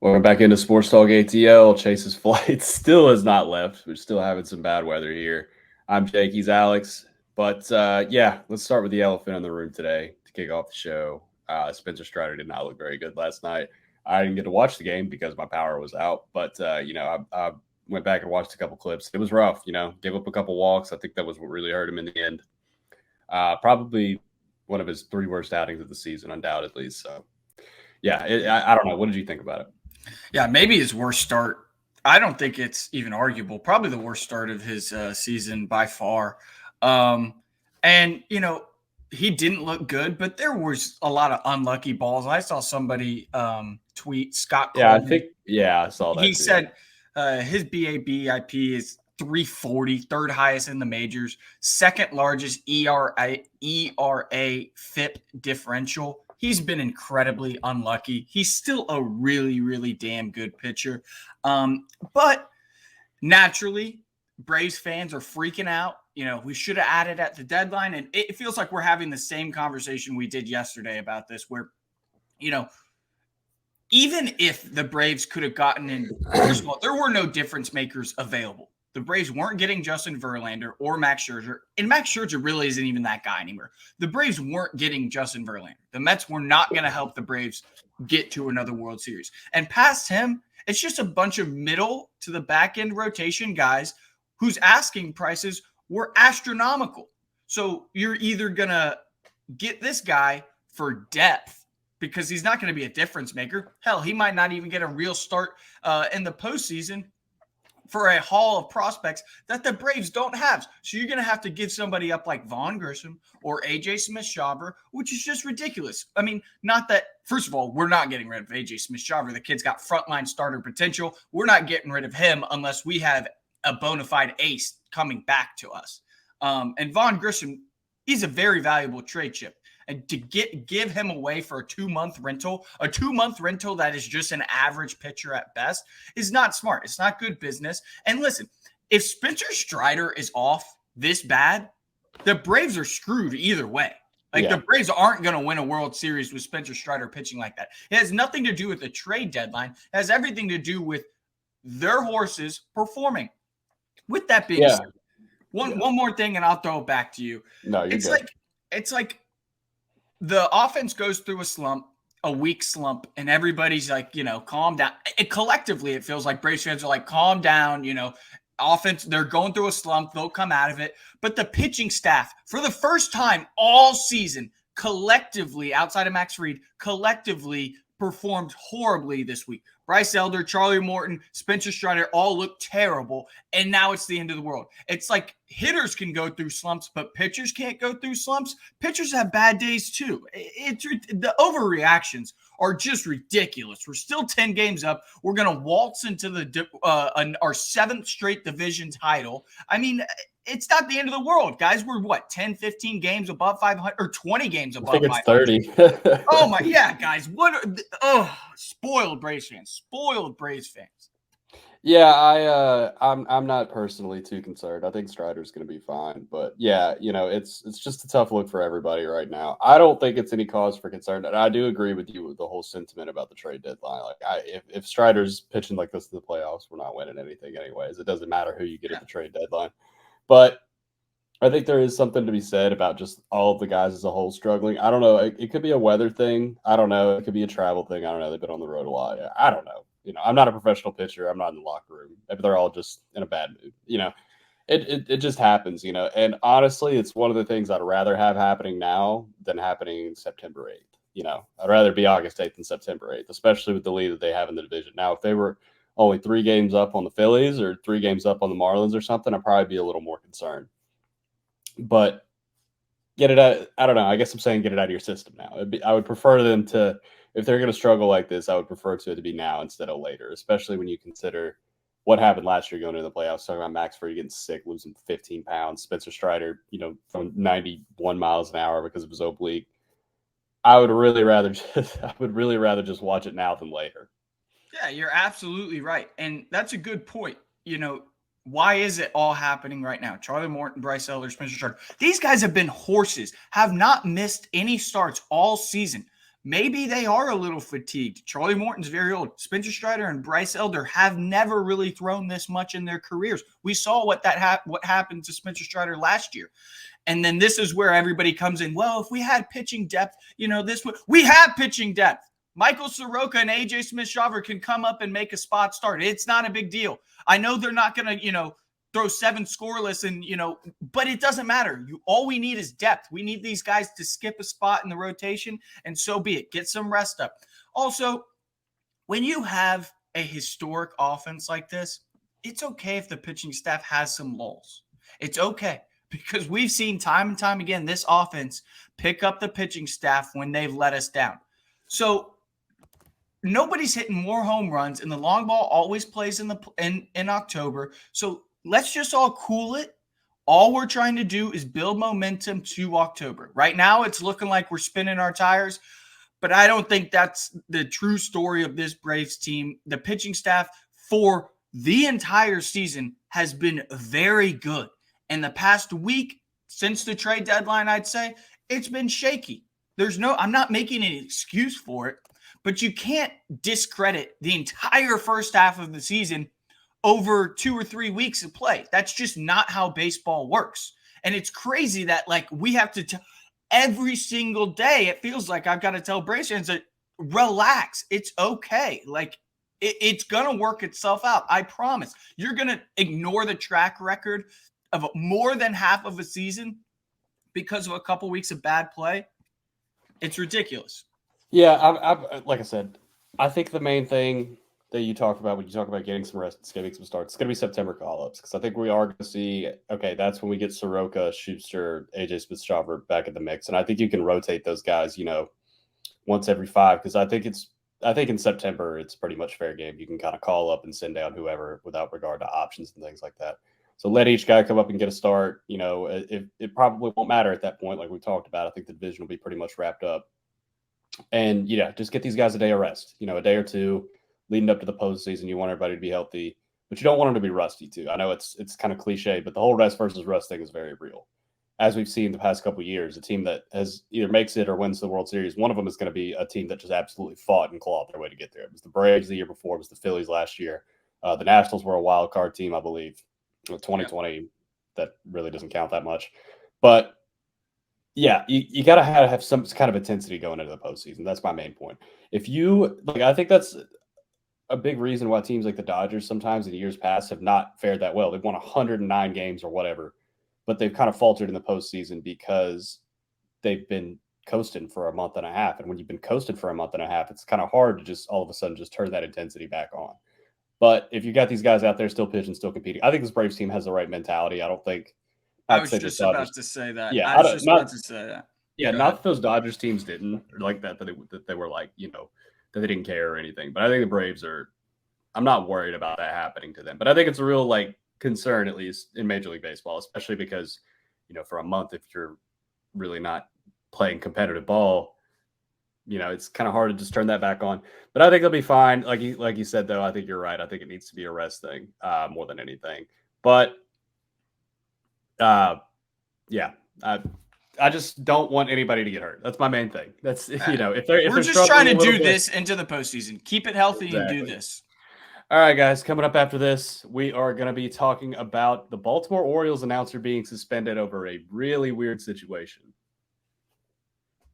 We're back into Sports Talk ATL. Chase's flight still has not left. We're still having some bad weather here. I'm Jake. He's Alex. But yeah, let's start with the elephant in the room today to kick off the show. Spencer Strider did not look very good last night. I didn't get to watch the game because my power was out. But I went back and watched a couple clips. It was rough. Gave up a couple walks. I think that was what really hurt him in the end. Probably one of his three worst outings of the season, undoubtedly. So yeah, I don't know. What did you think about it? Yeah, maybe his worst start. I don't think it's even arguable. Probably the worst start of his season by far. And he didn't look good, but there was a lot of unlucky balls. I saw somebody tweet Scott Coleman. I saw that He too. said his BABIP is 340, third highest in the majors, second largest ERA FIP differential. He's been incredibly unlucky. He's still a really, really damn good pitcher. But naturally, Braves fans are freaking out. We should have added at the deadline. And it feels like we're having the same conversation we did yesterday about this, where, even if the Braves could have gotten in, first of all, there were no difference makers available. The Braves weren't getting Justin Verlander or Max Scherzer, and Max Scherzer really isn't even that guy anymore. The Braves weren't getting Justin Verlander. The Mets were not going to help the Braves get to another World Series. And past him, it's just a bunch of middle to the back end rotation guys whose asking prices were astronomical. So you're either going to get this guy for depth because he's not going to be a difference maker. Hell, he might not even get a real start in the postseason for a haul of prospects that the Braves don't have. So you're going to have to give somebody up like Vaughn Grissom or AJ Smith-Shawver, which is just ridiculous. I mean, not that, first of all, we're not getting rid of AJ Smith-Shawver. The kid's got frontline starter potential. We're not getting rid of him unless we have a bona fide ace coming back to us. And Vaughn Grissom, he's a very valuable trade chip. And to give him away for a 2-month rental that is just an average pitcher at best is not smart. It's not good business. And listen, if Spencer Strider is off this bad, the Braves are screwed either way. The Braves aren't going to win a World Series with Spencer Strider pitching like that. It has nothing to do with the trade deadline. It has everything to do with their horses performing. With that being said, one more thing, and I'll throw it back to you. No, you're good. It's like the offense goes through a weak slump, and everybody's like, calm down. Collectively, it feels like Braves fans are like, calm down, offense, they're going through a slump. They'll come out of it. But the pitching staff, for the first time all season, collectively, outside of Max Fried, collectively performed horribly this week. Bryce Elder, Charlie Morton, Spencer Strider all look terrible, and now it's the end of the world. It's like hitters can go through slumps, but pitchers can't go through slumps. Pitchers have bad days too. The overreactions are just ridiculous. We're still 10 games up. We're going to waltz into our 7th straight division title. I mean, it's not the end of the world, guys. We're 10, 15 games above 500 or 20 games above 500. I think it's 30. Oh my, yeah, guys. Spoiled Braves fans. Yeah, I'm not personally too concerned. I think Strider's going to be fine, but yeah, it's just a tough look for everybody right now. I don't think it's any cause for concern, and I do agree with you with the whole sentiment about the trade deadline. If Strider's pitching like this in the playoffs, we're not winning anything anyways. It doesn't matter who you get at the trade deadline. But I think there is something to be said about just all of the guys as a whole struggling. I don't know. It could be a weather thing. I don't know. It could be a travel thing. I don't know. They've been on the road a lot. I don't know. I'm not a professional pitcher. I'm not in the locker room. Maybe they're all just in a bad mood. It just happens, And honestly, it's one of the things I'd rather have happening now than happening September 8th. I'd rather be August 8th than September 8th, especially with the lead that they have in the division. Now, if they were only 3 games up on the Phillies or 3 games up on the Marlins or something, I'd probably be a little more concerned. But get it out. I don't know. I guess I'm saying get it out of your system now. I would prefer them to, if they're going to struggle like this, I would prefer it to be now instead of later, especially when you consider what happened last year going into the playoffs. Talking about Max Fried getting sick, losing 15 pounds, Spencer Strider, from 91 miles an hour because of his oblique. I would really rather just watch it now than later. Yeah, you're absolutely right. And that's a good point. Why is it all happening right now? Charlie Morton, Bryce Elder, Spencer Strider. These guys have been horses, have not missed any starts all season. maybe they are a little fatigued. Charlie Morton's very old. Spencer Strider and Bryce Elder have never really thrown this much in their careers. We saw what happened to Spencer Strider last year. And then this is where everybody comes in. Well, if we had pitching depth, we have pitching depth. Michael Soroka and AJ Smith-Shawver can come up and make a spot start. It's not a big deal. I know they're not going to, throw 7 scoreless and, but it doesn't matter. All we need is depth. We need these guys to skip a spot in the rotation, and so be it. Get some rest up. Also, when you have a historic offense like this, it's okay if the pitching staff has some lulls. It's okay. Because we've seen time and time again this offense pick up the pitching staff when they've let us down. So nobody's hitting more home runs, and the long ball always plays in October. So let's just all cool it. All we're trying to do is build momentum to October. Right now, it's looking like we're spinning our tires, but I don't think that's the true story of this Braves team. The pitching staff for the entire season has been very good. In the past week, since the trade deadline, I'd say it's been shaky. I'm not making an excuse for it, but you can't discredit the entire first half of the season over 2 or 3 weeks of play. That's just not how baseball works. And it's crazy that we have to every single day, it feels like I've got to tell Braves fans that relax. It's okay. It's going to work itself out. I promise. You're going to ignore the track record of more than half of a season because of a couple weeks of bad play. It's ridiculous. Yeah, I like I said, I think the main thing that you talk about when you talk about getting some rest, it's getting some starts, it's going to be September call-ups, because I think we are going to see, okay, that's when we get Soroka, Schuster, AJ Smith-Shawver back in the mix. And I think you can rotate those guys, once every 5, because I think in September, it's pretty much fair game. You can kind of call up and send down whoever without regard to options and things like that. So let each guy come up and get a start. It probably won't matter at that point, like we talked about. I think the division will be pretty much wrapped up. And, just get these guys a day of rest, a day or two leading up to the postseason. You want everybody to be healthy, but you don't want them to be rusty too. I know it's kind of cliche, but the whole rest versus rust thing is very real. As we've seen the past couple of years, a team that has either makes it or wins the World Series, one of them is going to be a team that just absolutely fought and clawed their way to get there. It was the Braves the year before. It was the Phillies last year. The Nationals were a wild card team, I believe. 2020, that really doesn't count that much. But yeah, you got to have some kind of intensity going into the postseason. That's my main point. I think that's a big reason why teams like the Dodgers sometimes in years past have not fared that well. They've won 109 games or whatever, but they've kind of faltered in the postseason because they've been coasting for a month and a half. And when you've been coasting for a month and a half, it's kind of hard to just all of a sudden just turn that intensity back on. But if you got these guys out there still pitching, still competing, I think this Braves team has the right mentality. I don't think. I was just about to say that. Yeah, I was just about to say that. Yeah, not that those Dodgers teams didn't, or like that they were like, that they didn't care or anything. But I think the Braves I'm not worried about that happening to them. But I think it's a real concern, at least in Major League Baseball, especially because, for a month, if you're really not playing competitive ball, it's kind of hard to just turn that back on. But I think they'll be fine. Like you said, though, I think you're right. I think it needs to be a rest thing more than anything. But yeah, I just don't want anybody to get hurt. That's my main thing. That's we're just trying to do this into the postseason. Keep it healthy and do this. All right, guys. Coming up after this, we are going to be talking about the Baltimore Orioles announcer being suspended over a really weird situation.